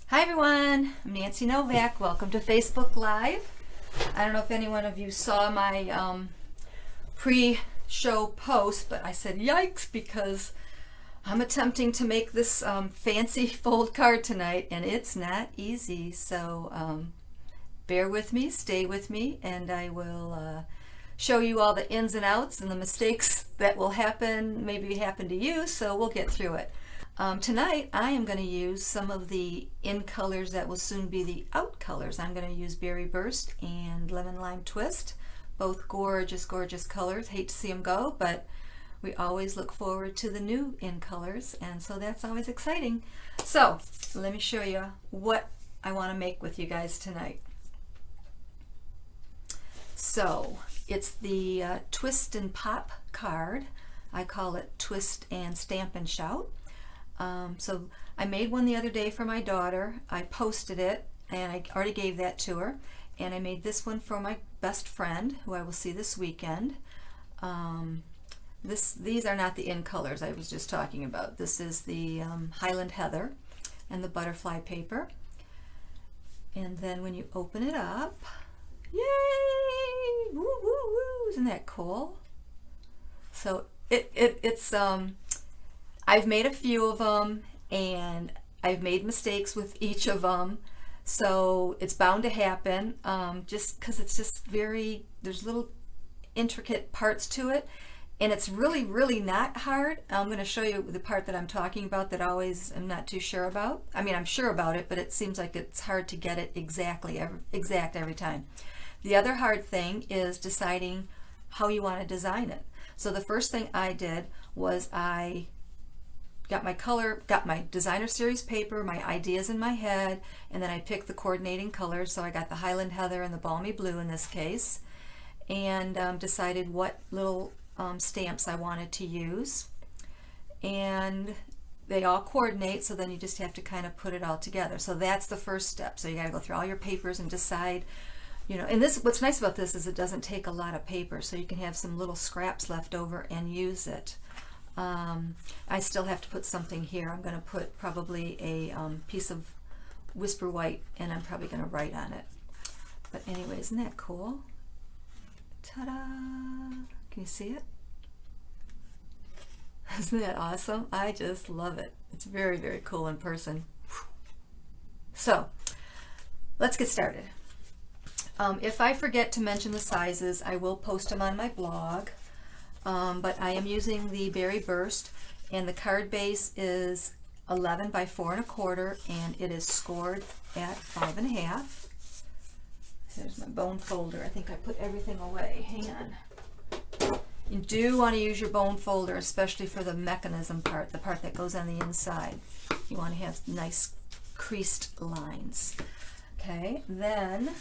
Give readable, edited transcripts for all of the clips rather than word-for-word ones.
Hi everyone, I'm Nancy Novak. Welcome to Facebook Live. I don't know if any one of you saw my pre-show post, but I said yikes because I'm attempting to make this fancy fold card tonight and it's not easy. So bear with me, stay with me, and I will show you all the ins and outs and the mistakes that will happen, maybe happen to you, so we'll get through it. Tonight I am going to use some of the in colors that will soon be the out colors. I'm going to use Berry Burst and Lemon Lime Twist, both gorgeous, gorgeous colors. Hate to see them go, but we always look forward to the new in colors, and so that's always exciting. So let me show you what I want to make with you guys tonight. So it's the Twist and Pop card. I call it Twist and Stampin' Shout. So I made one the other day for my daughter. I posted it and I already gave that to her, and I made this one for my best friend who I will see this weekend. These are not the in colors I was just talking about. This is the Highland Heather and the butterfly paper, and then when you open it up, yay, woo woo woo, isn't that cool? So it's I've made a few of them and I've made mistakes with each of them, so it's bound to happen, just because it's just there's little intricate parts to it, and it's really not hard. I'm going to show you the part that I'm talking about that I always am not too sure about. I mean, I'm sure about it, but it seems like it's hard to get it exact every time. The other hard thing is deciding how you want to design it. So the first thing I did was I got my designer series paper, my ideas in my head, and then I picked the coordinating colors. So I got the Highland Heather and the Balmy Blue in this case, and decided what little stamps I wanted to use, and they all coordinate, so then you just have to kind of put it all together. So that's the first step. So you got to go through all your papers and decide, and what's nice about this is it doesn't take a lot of paper, so you can have some little scraps left over and use it. I still have to put something here. I'm going to put probably a piece of Whisper White, and I'm probably going to write on it. But anyway, isn't that cool? Ta-da! Can you see it? Isn't that awesome? I just love it. It's very cool in person. So let's get started. If I forget to mention the sizes, I will post them on my blog. But I am using the Berry Burst, and the card base is 11 by 4 1/4, and it is scored at 5 1/2. There's my bone folder. I think I put everything away. Hang on. You do want to use your bone folder, especially for the mechanism part, the part that goes on the inside. You want to have nice creased lines. Okay, then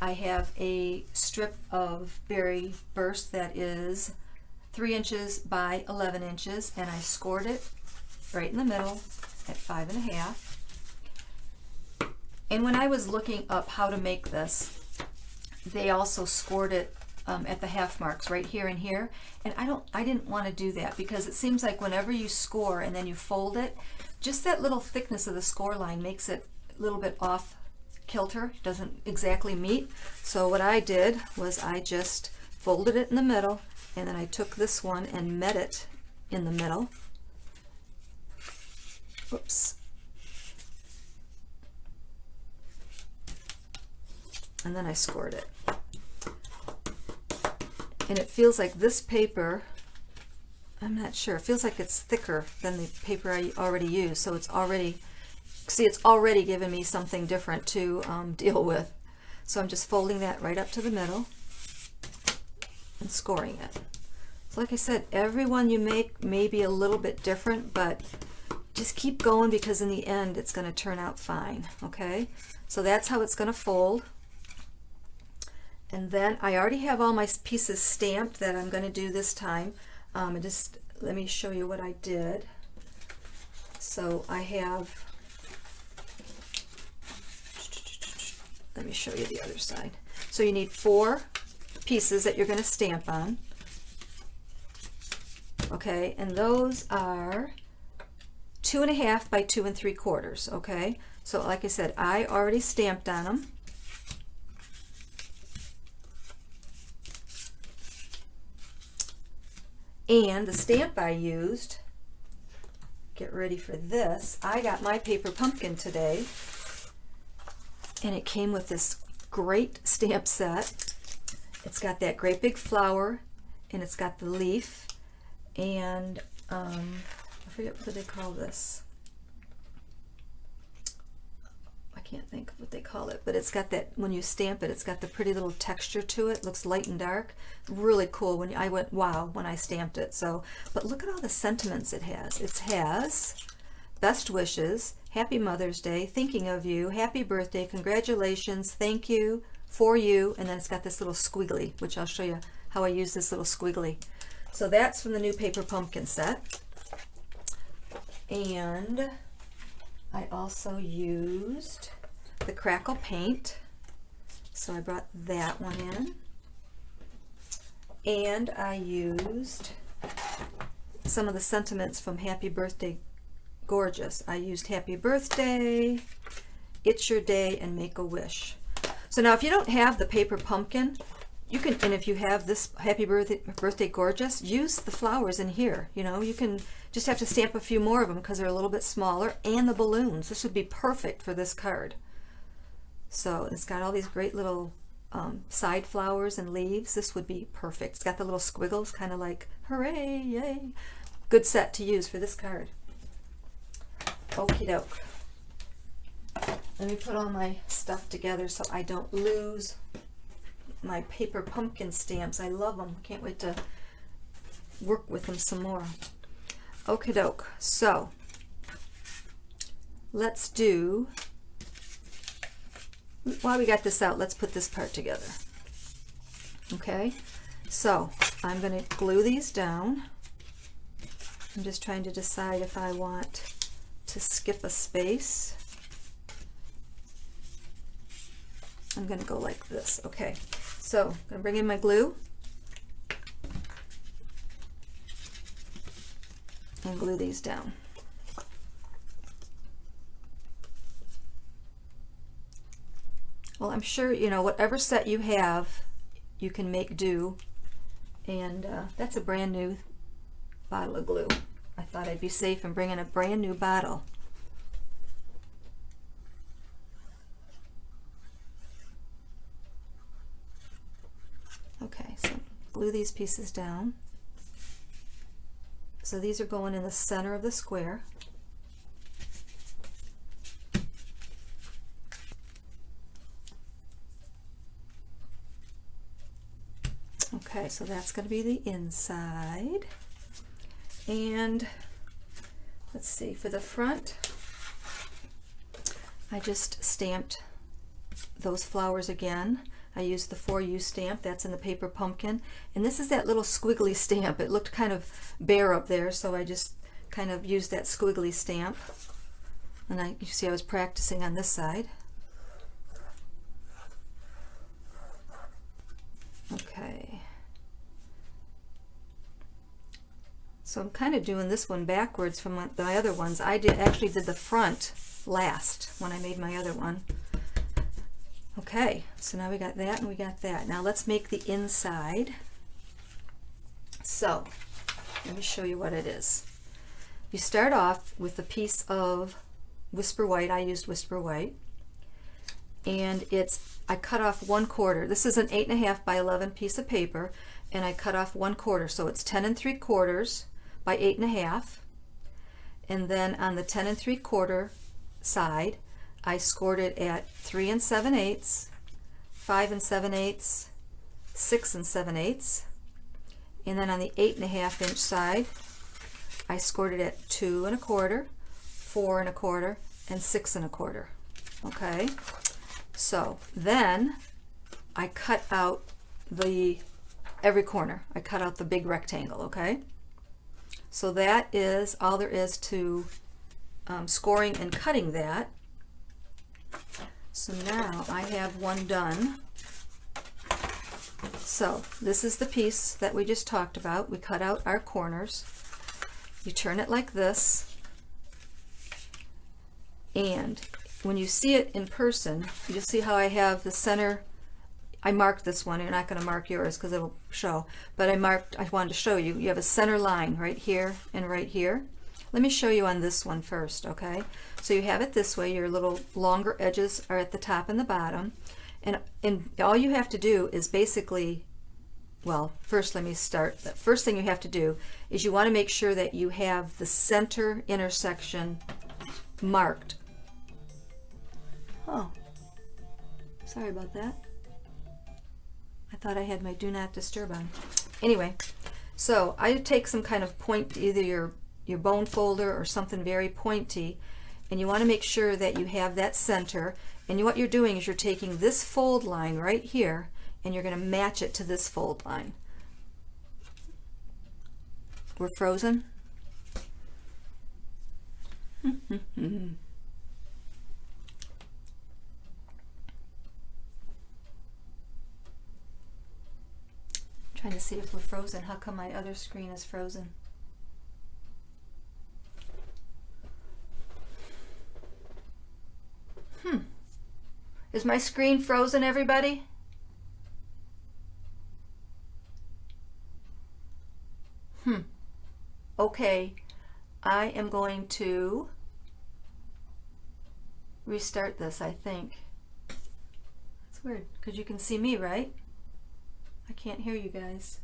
I have a strip of Berry Burst that is 3 inches by 11 inches, and I scored it right in the middle at 5 1/2. And when I was looking up how to make this, they also scored it at the half marks right here and here, and I didn't want to do that because it seems like whenever you score and then you fold it, just that little thickness of the score line makes it a little bit off kilter, doesn't exactly meet. So what I did was I just folded it in the middle, and then I took this one and met it in the middle. Oops. And then I scored it. And it feels like this paper, I'm not sure, it feels like it's thicker than the paper I already used, so it's already given me something different to deal with. So I'm just folding that right up to the middle and scoring it. So like I said, every one you make may be a little bit different, but just keep going because in the end it's going to turn out fine. Okay, so that's how it's going to fold. And then I already have all my pieces stamped that I'm going to do this time. Let me show you what I did. So I have, let me show you the other side. So you need 4 pieces that you're going to stamp on. Okay, and those are 2 1/2 by 2 3/4. Okay, So like I said, I already stamped on them. And the stamp I used, get ready for this, I got my paper pumpkin today, and it came with this great stamp set. It's got that great big flower, and it's got the leaf, and I forget what they call this. I can't think of what they call it, but it's got that, when you stamp it, it's got the pretty little texture to it. It looks light and dark. Really cool. When I went wow when I stamped it. So, but look at all the sentiments it has. It has best wishes, happy Mother's Day, thinking of you, happy birthday, congratulations, thank you, for you, and then it's got this little squiggly, which I'll show you how I use this little squiggly. So that's from the new paper pumpkin set. And I also used the crackle paint, so I brought that one in, and I used some of the sentiments from Happy Birthday Gorgeous. I used Happy Birthday, It's Your Day, and Make a Wish. So now if you don't have the paper pumpkin, you can, and if you have this Happy Birthday Gorgeous, use the flowers in here. You know, you can just have to stamp a few more of them because they're a little bit smaller, and the balloons. This would be perfect for this card. So it's got all these great little side flowers and leaves. This would be perfect. It's got the little squiggles, kind of like, hooray, yay. Good set to use for this card. Okie doke. Let me put all my stuff together so I don't lose my paper pumpkin stamps. I love them. Can't wait to work with them some more. Okie doke. So let's do, while we got this out, let's put this part together. Okay, so I'm going to glue these down. I'm just trying to decide if I want to skip a space. I'm going to go like this. Okay, so I'm going to bring in my glue and glue these down. Well, I'm sure, you know, whatever set you have, you can make do. And that's a brand new bottle of glue. I thought I'd be safe and bring in a brand new bottle. Okay, so glue these pieces down. So these are going in the center of the square. Okay, so that's going to be the inside. And let's see, for the front, I just stamped those flowers again. I used the For You stamp, that's in the paper pumpkin. And this is that little squiggly stamp. It looked kind of bare up there, so I just kind of used that squiggly stamp. And you see I was practicing on this side. Okay. So I'm kind of doing this one backwards from my other ones. I actually did the front last when I made my other one. Okay, so now we got that and we got that. Now let's make the inside. So let me show you what it is. You start off with a piece of Whisper White. I used Whisper White, and I cut off 1/4. This is an 8.5 by 11 piece of paper, and I cut off 1/4, so it's 10 3/4 by 8.5. And then on the 10 3/4 side, I scored it at 3 7/8, 5 7/8, 6 7/8, and then on the 8.5 inch side, I scored it at 2 1/4, 4 1/4, and 6 1/4. Okay, so then I cut out every corner. I cut out the big rectangle. Okay, so that is all there is to scoring and cutting that. So now I have one done. So this is the piece that we just talked about. We cut out our corners. You turn it like this, and when you see it in person, you'll see how I have the center. I marked this one. You're not going to mark yours because it'll show, but I wanted to show you. You have a center line right here and right here. Let me show you on this one first, okay? So you have it this way. Your little longer edges are at the top and the bottom. And all you have to do is basically, well, first let me start. The first thing you have to do is you want to make sure that you have the center intersection marked. Oh, sorry about that. I thought I had my do not disturb on. Anyway, so I take some kind of point, either your bone folder or something very pointy, and you want to make sure that you have that center. And what you're doing is you're taking this fold line right here and you're going to match it to this fold line. We're frozen? Trying to see if we're frozen. How come my other screen is frozen? Is my screen frozen, everybody? Okay, I am going to restart this, I think. That's weird, because you can see me, right? I can't hear you guys.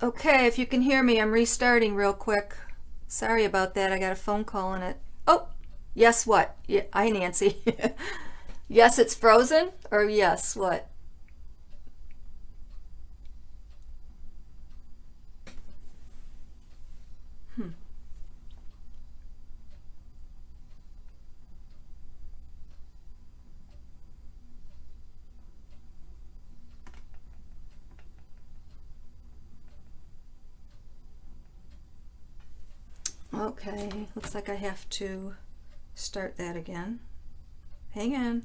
Okay, if you can hear me, I'm restarting real quick. Sorry about that. I got a phone call on it. Oh, yes, what? Yeah, hi, Nancy. Yes, it's frozen? Or yes, what? Okay, looks like I have to start that again. Hang on.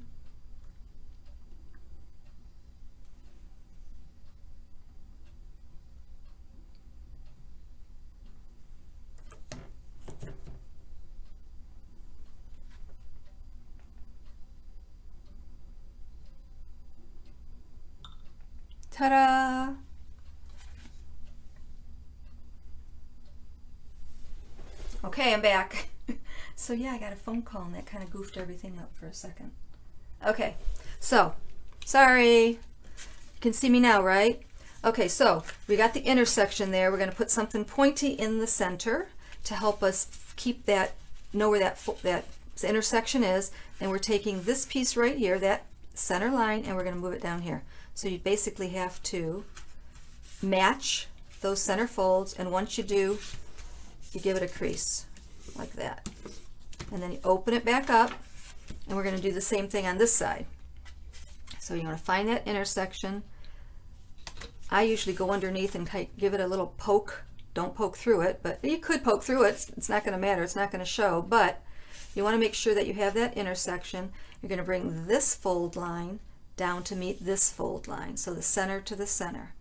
Ta-da! Okay, I'm back. So yeah, I got a phone call and that kind of goofed everything up for a second. Okay, so sorry. You can see me now, right? Okay, so we got the intersection there. We're going to put something pointy in the center to help us keep that, know where that intersection is. And we're taking this piece right here, that center line, and we're going to move it down here. So you basically have to match those center folds, and once you do, you give it a crease like that. And then you open it back up, and we're going to do the same thing on this side. So you want to find that intersection. I usually go underneath and give it a little poke. Don't poke through it, but you could poke through it. It's not going to matter. It's not going to show, but you want to make sure that you have that intersection. You're going to bring this fold line down to meet this fold line. So the center to the center.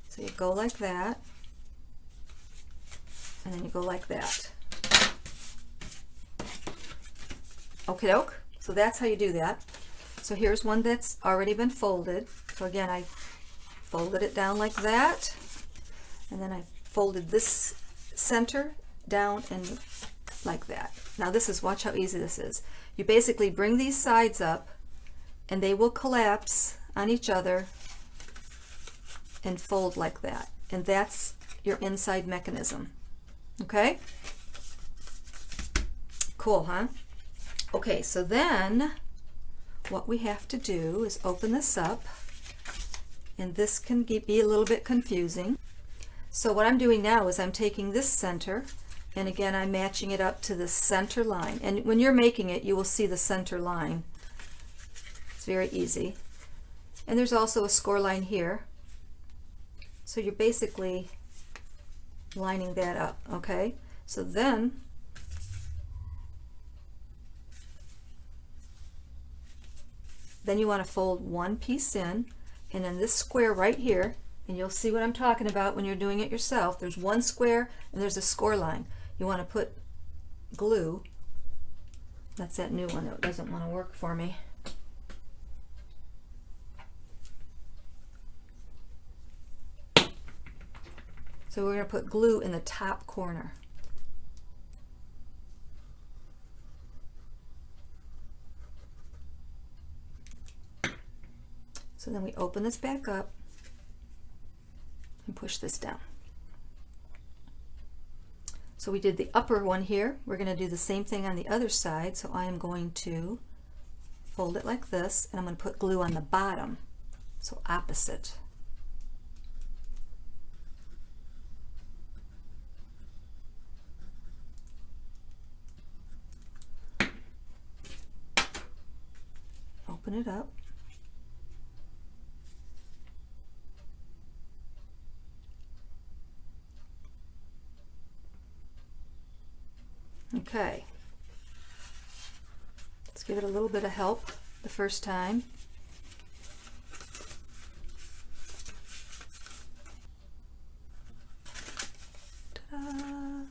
So you go like that, and then you go like that. Okie doke. So that's how you do that. So here's one that's already been folded. So again, I folded it down like that, and then I folded this center down and like that. Now this is, watch how easy this is. You basically bring these sides up and they will collapse on each other and fold like that. And that's your inside mechanism. Okay? Cool, huh? Okay, so then what we have to do is open this up, and this can be a little bit confusing. So what I'm doing now is I'm taking this center, and again I'm matching it up to the center line. And when you're making it, you will see the center line. It's very easy. And there's also a score line here. So you're basically lining that up, okay? So then you want to fold one piece in, and then this square right here, and you'll see what I'm talking about when you're doing it yourself. There's one square and there's a score line. You want to put glue. That's that new one that doesn't want to work for me. So we're going to put glue in the top corner. So then we open this back up and push this down. So we did the upper one here. We're going to do the same thing on the other side. So I am going to fold it like this, and I'm going to put glue on the bottom, so opposite. Open it up. Okay, let's give it a little bit of help the first time. Ta-da!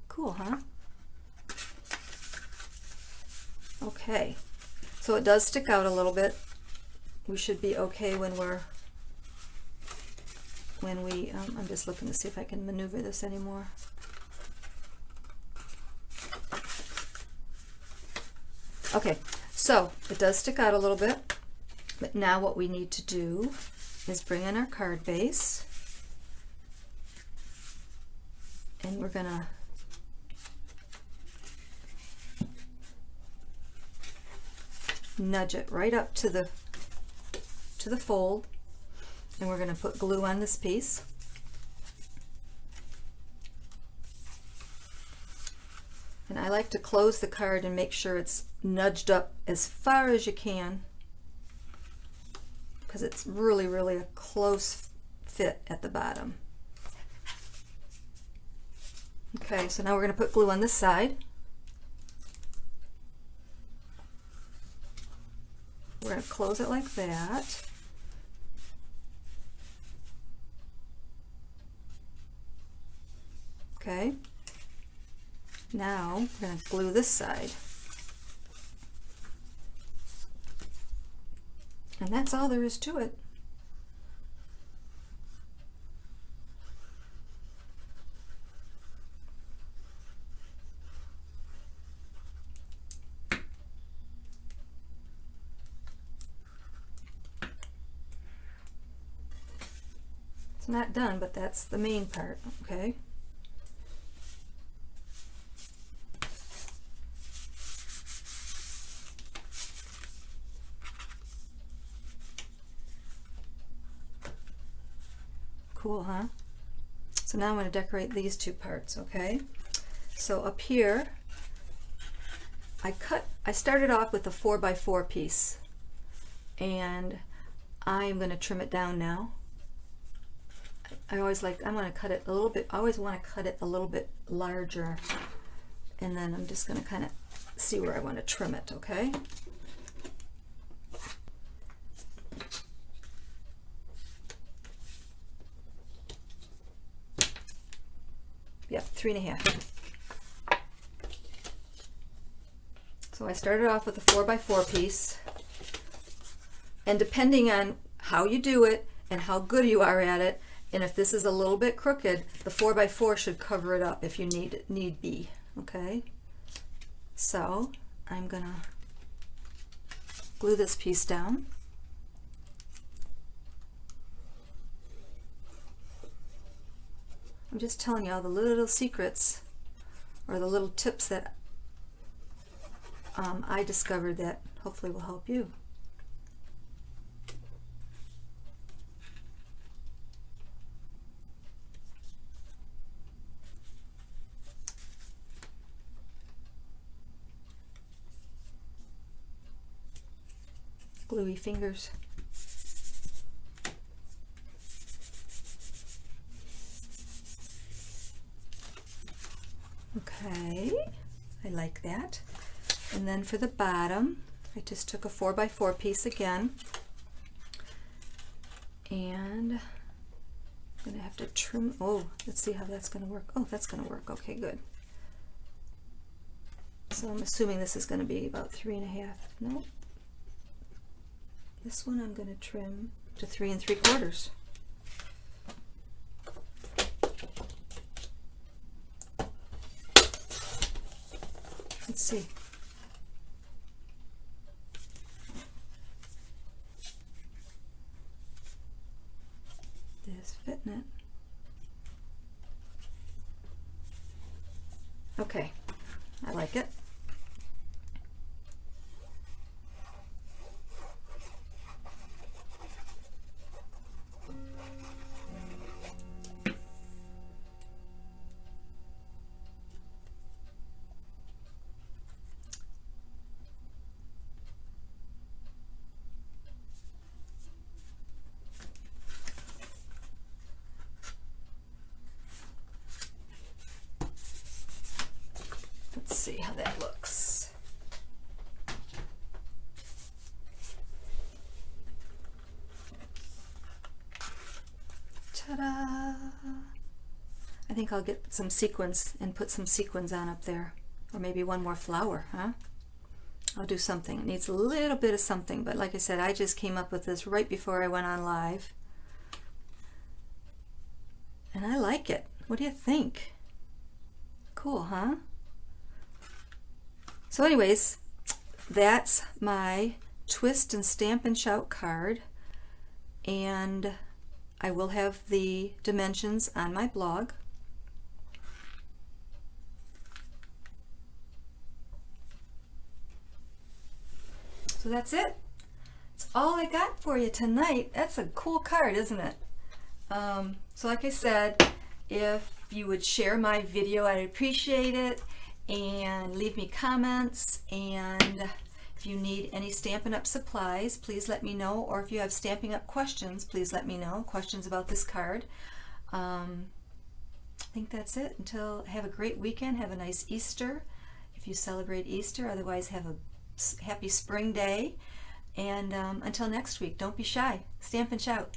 Cool, huh? Okay, so it does stick out a little bit. We should be okay when we, I'm just looking to see if I can maneuver this anymore. Okay, so it does stick out a little bit, but now what we need to do is bring in our card base, and we're gonna nudge it right up to the fold, and we're gonna put glue on this piece. And I like to close the card and make sure it's nudged up as far as you can, because it's really, really a close fit at the bottom. Okay, so now we're going to put glue on this side. We're going to close it like that. Okay. Now we're going to glue this side. And that's all there is to it. It's not done, but that's the main part, okay? Cool, huh? So now I'm going to decorate these two parts, okay? So up here, I started off with a 4x4 piece, and I'm going to trim it down now. I'm going to cut it a little bit, I always want to cut it a little bit larger, and then I'm just going to kind of see where I want to trim it, okay? Yep, 3.5. So I started off with a 4x4 piece, and depending on how you do it and how good you are at it, and if this is a little bit crooked, the 4x4 should cover it up if you need be, okay? So I'm gonna glue this piece down. I'm just telling you all the little secrets, or the little tips that I discovered that hopefully will help you. Gluey fingers. Okay, I like that. And then for the bottom, I just took a 4x4 piece again, And I'm gonna have to trim. Oh, let's see how that's gonna work. Oh, that's gonna work. Okay, good. So I'm assuming this is gonna be about 3.5. No. This one I'm gonna trim to 3 3/4. Let's see. This fitting it. Okay, I like it. Let's see how that looks. Ta-da! I think I'll get some sequins and put some sequins on up there. Or maybe one more flower, huh? I'll do something. It needs a little bit of something, but like I said, I just came up with this right before I went on live. And I like it. What do you think? Cool, huh? So anyways, that's my Twist and Stampin' Shout card, and I will have the dimensions on my blog. So that's it. That's all I got for you tonight. That's a cool card, isn't it? So like I said, if you would share my video, I'd appreciate it. And leave me comments, and if you need any Stampin' Up supplies, please let me know, or if you have Stampin' Up questions, please let me know, questions about this card. I think that's it. Have a great weekend, have a nice Easter if you celebrate Easter, otherwise have a happy spring day, and until next week, don't be shy, Stamp and Shout.